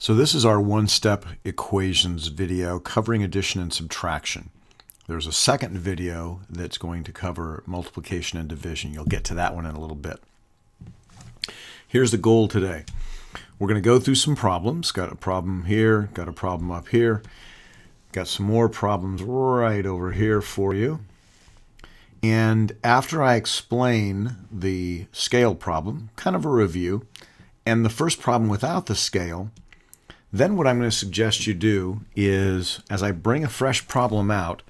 So this is our one-step equations video covering addition and subtraction. There's a second video that's going to cover multiplication and division. You'll get to that one in a little bit. Here's the goal today. We're going to go through some problems. Got a problem here, got a problem up here, got some more problems right over here for you. And after I explain the scale problem, kind of a review, and the first problem without the scale, then what I'm going to suggest you do is, as I bring a fresh problem out,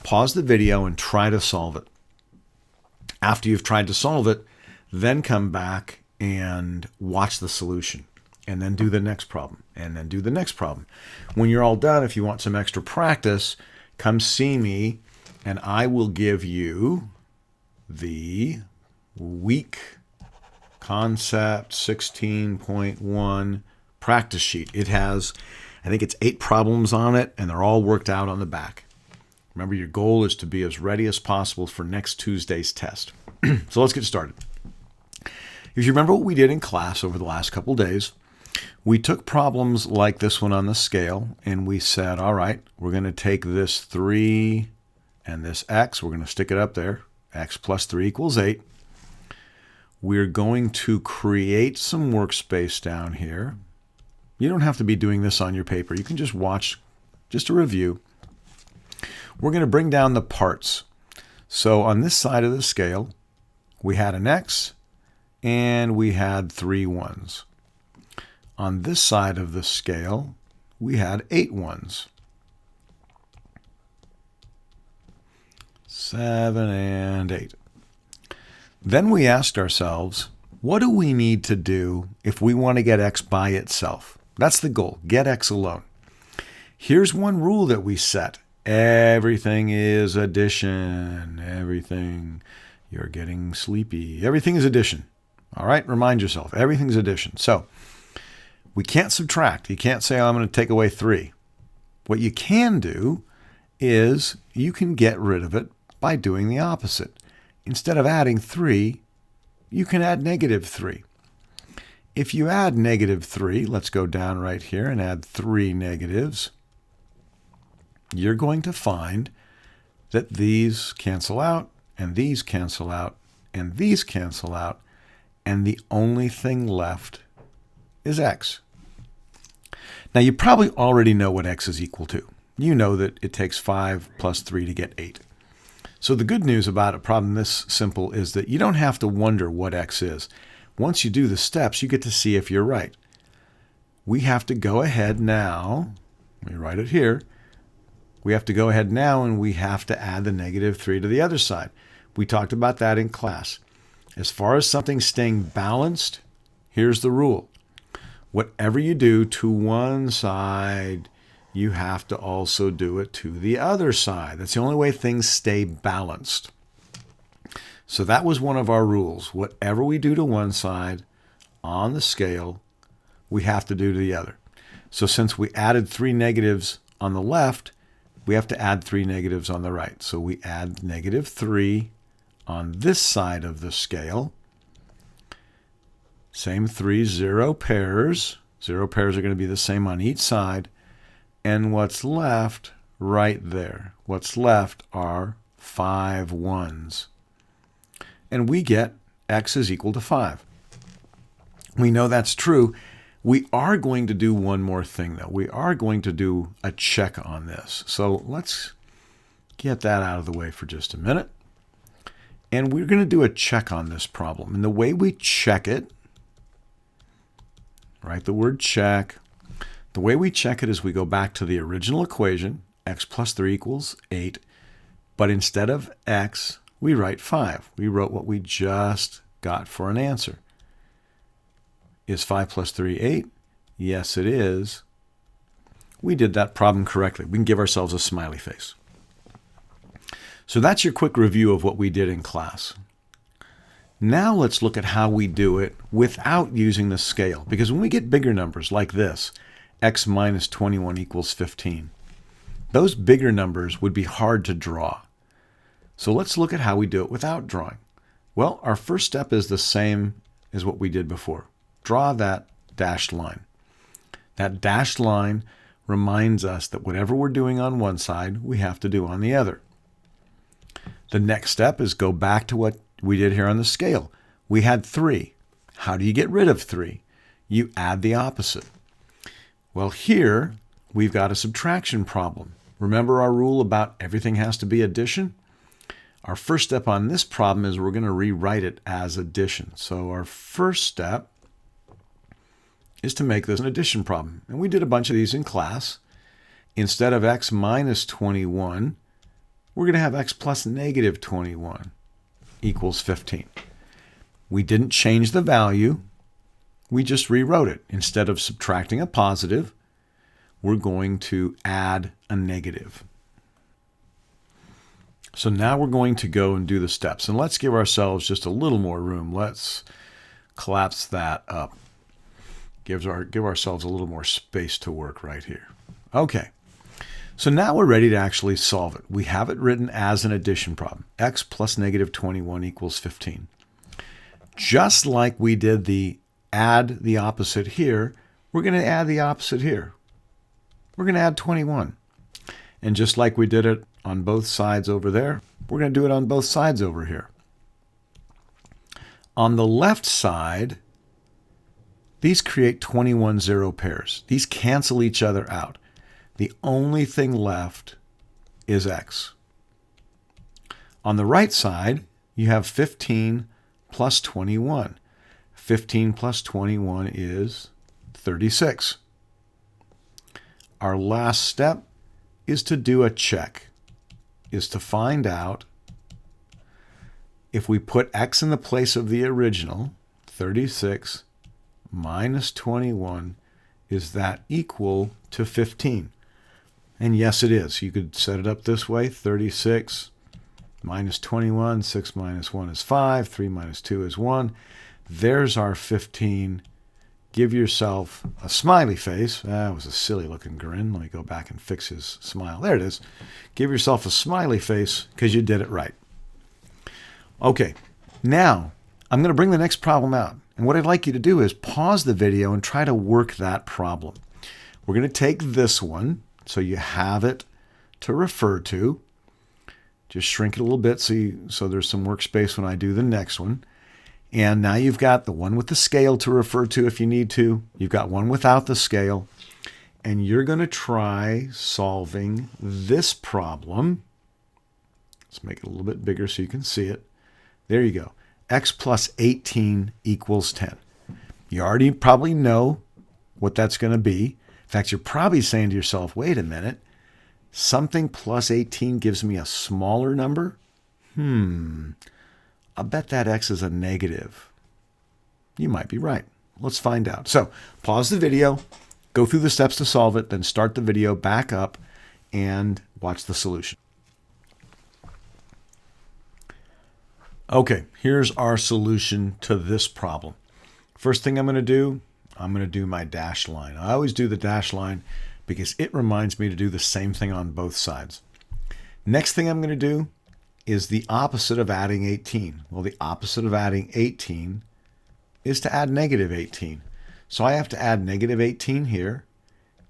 pause the video and try to solve it. After you've tried to solve it, then come back and watch the solution, and then do the next problem, and then do the next problem. When you're all done, if you want some extra practice, come see me, and I will give you the week concept 16.1 practice sheet. It has, I think it's 8 problems on it, and they're all worked out on the back. Remember, your goal is to be as ready as possible for next Tuesday's test. So let's get started. If you remember what we did in class over the last couple days, we took problems like this one on the scale, and we said, all right, we're going to take this 3 and this x, we're going to stick it up there, x plus 3 equals 8. We're going to create some workspace down here. You don't have to be doing this on your paper. You can just watch, just a review. We're going to bring down the parts. So on this side of the scale, we had an x and we had 3 ones. On this side of the scale, we had 8 ones. 7 and 8. Then we asked ourselves, what do we need to do if we want to get x by itself? That's the goal, get x alone. Here's one rule that we set. Everything is addition. Everything, you're getting sleepy. Everything is addition. All right, remind yourself, everything's addition. So we can't subtract. You can't say, oh, I'm going to take away 3. What you can do is you can get rid of it by doing the opposite. Instead of adding 3, you can add negative 3. If you add negative 3, let's go down right here and add 3 negatives, you're going to find that these cancel out, and these cancel out, and these cancel out, and the only thing left is x. Now, you probably already know what x is equal to. You know that it takes 5 plus 3 to get 8. So the good news about a problem this simple is that you don't have to wonder what x is. Once you do the steps, you get to see if you're right. We have to go ahead now, let me write it here, we have to go ahead now and we have to add the negative 3 to the other side. We talked about that in class. As far as something staying balanced, here's the rule. Whatever you do to one side, you have to also do it to the other side. That's the only way things stay balanced. So that was one of our rules. Whatever we do to one side on the scale, we have to do to the other. So since we added 3 negatives on the left, we have to add 3 negatives on the right. So we add negative 3 on this side of the scale. Same 3, 0 pairs. 0 pairs are going to be the same on each side. And what's left right there? What's left are 5 ones. And we get x is equal to 5. We know that's true. We are going to do one more thing, though. We are going to do a check on this. So let's get that out of the way for just a minute. And we're going to do a check on this problem. And the way we check it, write the word check. The way we check it is we go back to the original equation, x plus 3 equals 8, but instead of x, we write 5. We wrote what we just got for an answer. Is 5 plus 3 8? Yes, it is. We did that problem correctly. We can give ourselves a smiley face. So that's your quick review of what we did in class. Now let's look at how we do it without using the scale, because when we get bigger numbers like this, x minus 21 equals 15. Those bigger numbers would be hard to draw. So let's look at how we do it without drawing. Well, our first step is the same as what we did before. Draw that dashed line. That dashed line reminds us that whatever we're doing on one side, we have to do on the other. The next step is go back to what we did here on the scale. We had 3. How do you get rid of 3? You add the opposite. Well, here we've got a subtraction problem. Remember our rule about everything has to be addition? Our first step on this problem is we're going to rewrite it as addition. So our first step is to make this an addition problem. And we did a bunch of these in class. Instead of x minus 21, we're going to have x plus negative 21 equals 15. We didn't change the value. We just rewrote it. Instead of subtracting a positive, we're going to add a negative. So now we're going to go and do the steps. And let's give ourselves just a little more room. Let's collapse that up. Give ourselves a little more space to work right here. Okay. So now we're ready to actually solve it. We have it written as an addition problem. X plus negative 21 equals 15. Just like we did the add the opposite here, we're going to add the opposite here. We're going to add 21. And just like we did it on both sides over there, we're going to do it on both sides over here. On the left side, these create 21 zero pairs. These cancel each other out. The only thing left is x. On the right side, you have 15 plus 21. 15 plus 21 is 36. Our last step is to do a check, is to find out if we put x in the place of the original, 36 minus 21, is that equal to 15? And yes, it is. You could set it up this way. 36 minus 21, 6 minus 1 is 5, 3 minus 2 is 1. There's our 15. Give yourself a smiley face. That was a silly looking grin. Let me go back and fix his smile. There it is. Give yourself a smiley face because you did it right. Okay, now I'm going to bring the next problem out. And what I'd like you to do is pause the video and try to work that problem. We're going to take this one so you have it to refer to. Just shrink it a little bit so there's some workspace when I do the next one. And now you've got the one with the scale to refer to if you need to. You've got one without the scale. And you're going to try solving this problem. Let's make it a little bit bigger so you can see it. There you go. X plus 18 equals 10. You already probably know what that's going to be. In fact, you're probably saying to yourself, wait a minute, something plus 18 gives me a smaller number? I'll bet that x is a negative. You might be right. Let's find out. So pause the video, go through the steps to solve it, then start the video back up and watch the solution. Okay, here's our solution to this problem. First thing I'm going to do my dash line. I always do the dash line because it reminds me to do the same thing on both sides. Next thing I'm going to do is the opposite of adding 18. Well, the opposite of adding 18 is to add negative 18. So I have to add negative 18 here,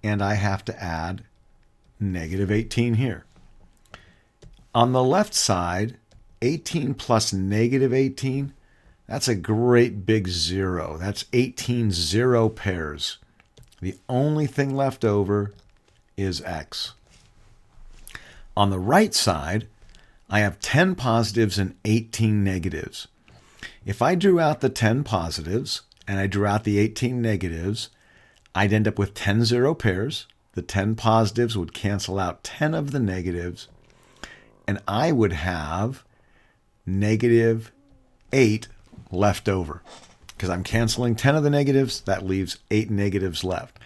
and I have to add negative 18 here. On the left side, 18 plus negative 18, that's a great big zero. That's 18 zero pairs. The only thing left over is x. On the right side, I have 10 positives and 18 negatives. If I drew out the 10 positives and I drew out the 18 negatives, I'd end up with 10 zero pairs. The 10 positives would cancel out 10 of the negatives, and I would have negative 8 left over. Because I'm canceling 10 of the negatives, that leaves 8 negatives left.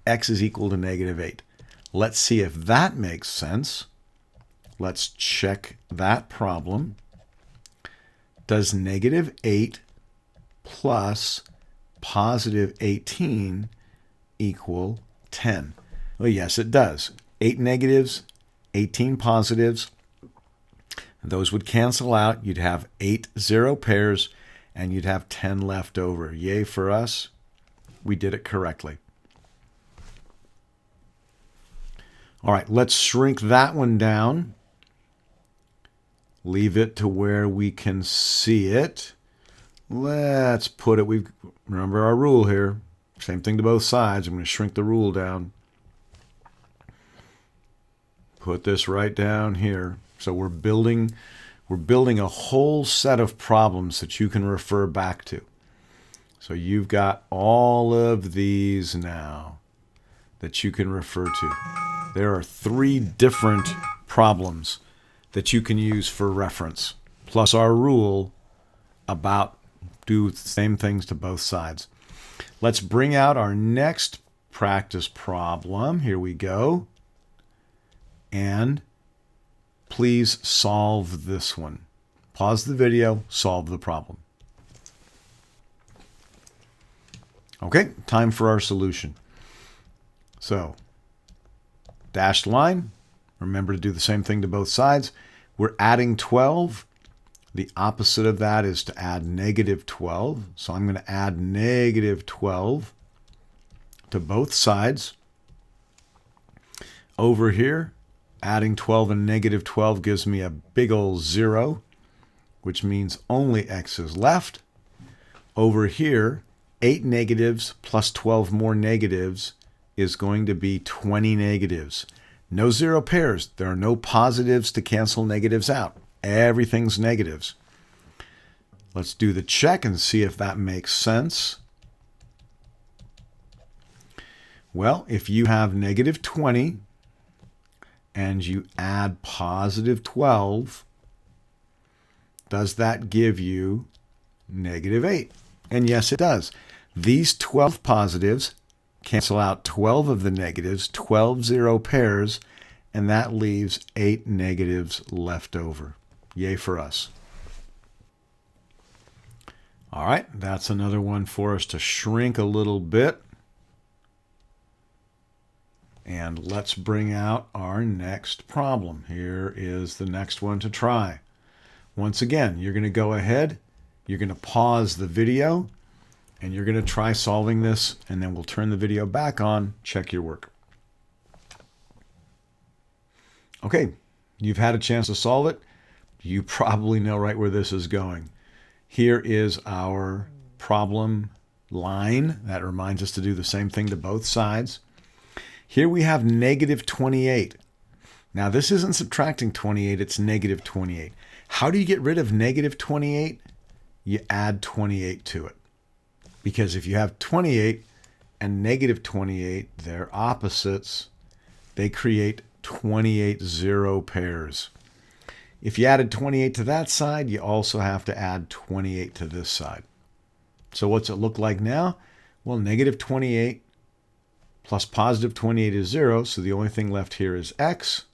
X is equal to negative 8. Let's see if that makes sense. Let's check that problem. Does negative 8 plus positive 18 equal 10? Well, yes, it does. 8 negatives, 18 positives. Those would cancel out. You'd have 8 zero pairs, and you'd have 10 left over. Yay for us. We did it correctly. All right, let's shrink that one down. Leave it to where we can see it. Let's put it, remember our rule here. Same thing to both sides. I'm going to shrink the rule down. Put this right down here. So we're building a whole set of problems that you can refer back to. So you've got all of these now that you can refer to. There are 3 different problems that you can use for reference, plus our rule about do the same things to both sides. Let's bring out our next practice problem. Here we go. And please solve this one. Pause the video, solve the problem. Okay, time for our solution. So, dashed line. Remember to do the same thing to both sides. We're adding 12. The opposite of that is to add negative 12. So I'm going to add negative 12 to both sides. Over here, adding 12 and negative 12 gives me a big old 0, which means only x is left. Over here, 8 negatives plus 12 more negatives is going to be 20 negatives. No 0 pairs. There are no positives to cancel negatives out. Everything's negatives. Let's do the check and see if that makes sense. Well, if you have negative 20 and you add positive 12, does that give you negative 8? And yes, it does. These 12 positives cancel out 12 of the negatives, 12 0 pairs, and that leaves 8 negatives left over. Yay for us. All right, that's another one for us to shrink a little bit. And let's bring out our next problem. Here is the next one to try. Once again, you're going to go ahead, you're going to pause the video, and you're going to try solving this, and then we'll turn the video back on, check your work. Okay, you've had a chance to solve it. You probably know right where this is going. Here is our problem line. That reminds us to do the same thing to both sides. Here we have negative 28. Now this isn't subtracting 28, it's negative 28. How do you get rid of negative 28? You add 28 to it. Because if you have 28 and negative 28, they're opposites. They create 28 0 pairs. If you added 28 to that side, you also have to add 28 to this side. So what's it look like now? Well, negative 28 plus positive 28 is 0, so the only thing left here is x.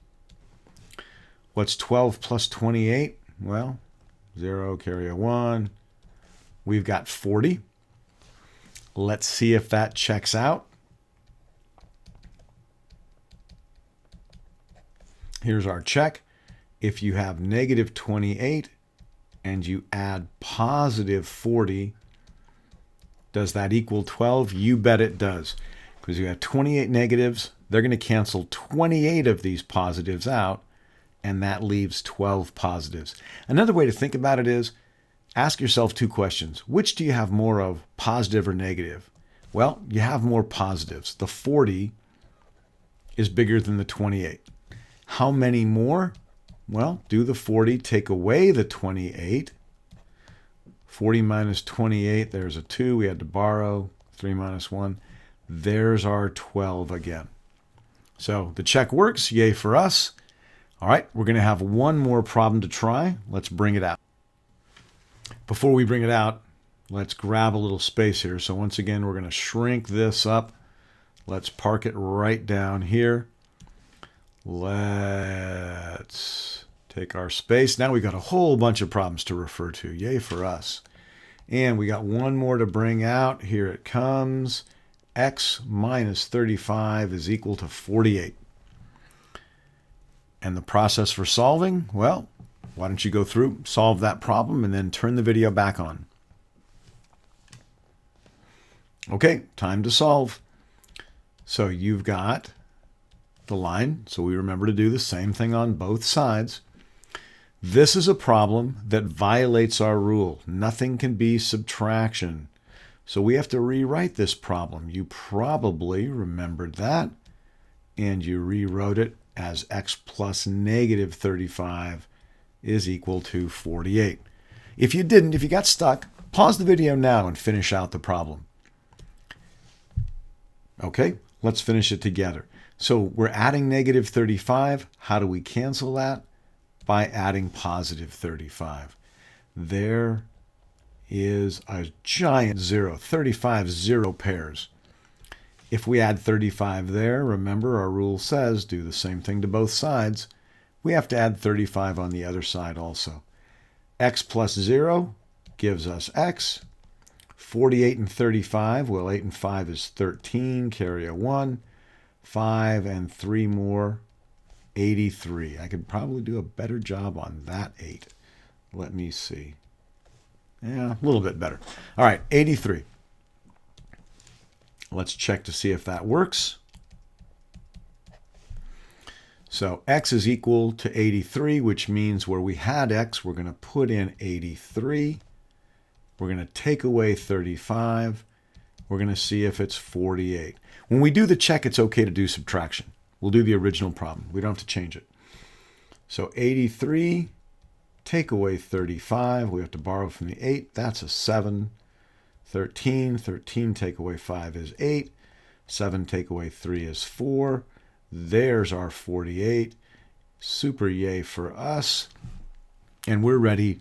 What's 12 plus 28? Well, 0, carry a 1. We've got 40. Let's see if that checks out. Here's our check. If you have negative 28 and you add positive 40, does that equal 12? You bet it does. Because you have 28 negatives, they're going to cancel 28 of these positives out, and that leaves 12 positives. Another way to think about it is, ask yourself 2 questions. Which do you have more of, positive or negative? Well, you have more positives. The 40 is bigger than the 28. How many more? Well, do the 40, take away the 28. 40 minus 28, there's a 2. We had to borrow. 3 minus 1. There's our 12 again. So the check works. Yay for us. All right, we're going to have one more problem to try. Let's bring it out. Before we bring it out, let's grab a little space here. So once again, we're going to shrink this up. Let's park it right down here. Let's take our space. Now we got a whole bunch of problems to refer to. Yay for us. And we got one more to bring out. Here it comes. X minus 35 is equal to 48. And the process for solving, well, why don't you go through, solve that problem, and then turn the video back on. Okay, time to solve. So you've got the line, so we remember to do the same thing on both sides. This is a problem that violates our rule. Nothing can be subtraction. So we have to rewrite this problem. You probably remembered that, and you rewrote it as x plus negative 35 is equal to 48. If you didn't, if you got stuck, pause the video now and finish out the problem. Okay, let's finish it together. So we're adding negative 35. How do we cancel that? By adding positive 35. There is a giant zero, 35 zero pairs. If we add 35 there, remember our rule says do the same thing to both sides. We have to add 35 on the other side also. X plus 0 gives us x. 48 and 35, well, 8 and 5 is 13, carry a 1. 5 and 3 more, 83. I could probably do a better job on that 8. Let me see. Yeah, a little bit better. All right, 83. Let's check to see if that works. So x is equal to 83, which means where we had x, we're going to put in 83. We're going to take away 35. We're going to see if it's 48. When we do the check, it's okay to do subtraction. We'll do the original problem. We don't have to change it. So 83, take away 35. We have to borrow from the 8. That's a 7. 13. 13 take away 5 is 8. 7 take away 3 is 4. There's our 48. Super yay for us. And we're ready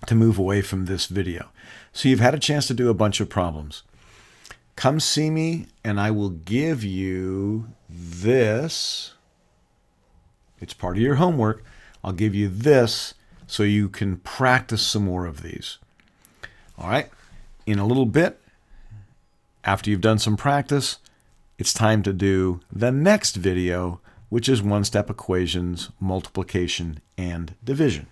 to move away from this video. So you've had a chance to do a bunch of problems. Come see me and I will give you this. It's part of your homework. I'll give you this so you can practice some more of these. All right. In a little bit, after you've done some practice, it's time to do the next video, which is one-step equations, multiplication, and division.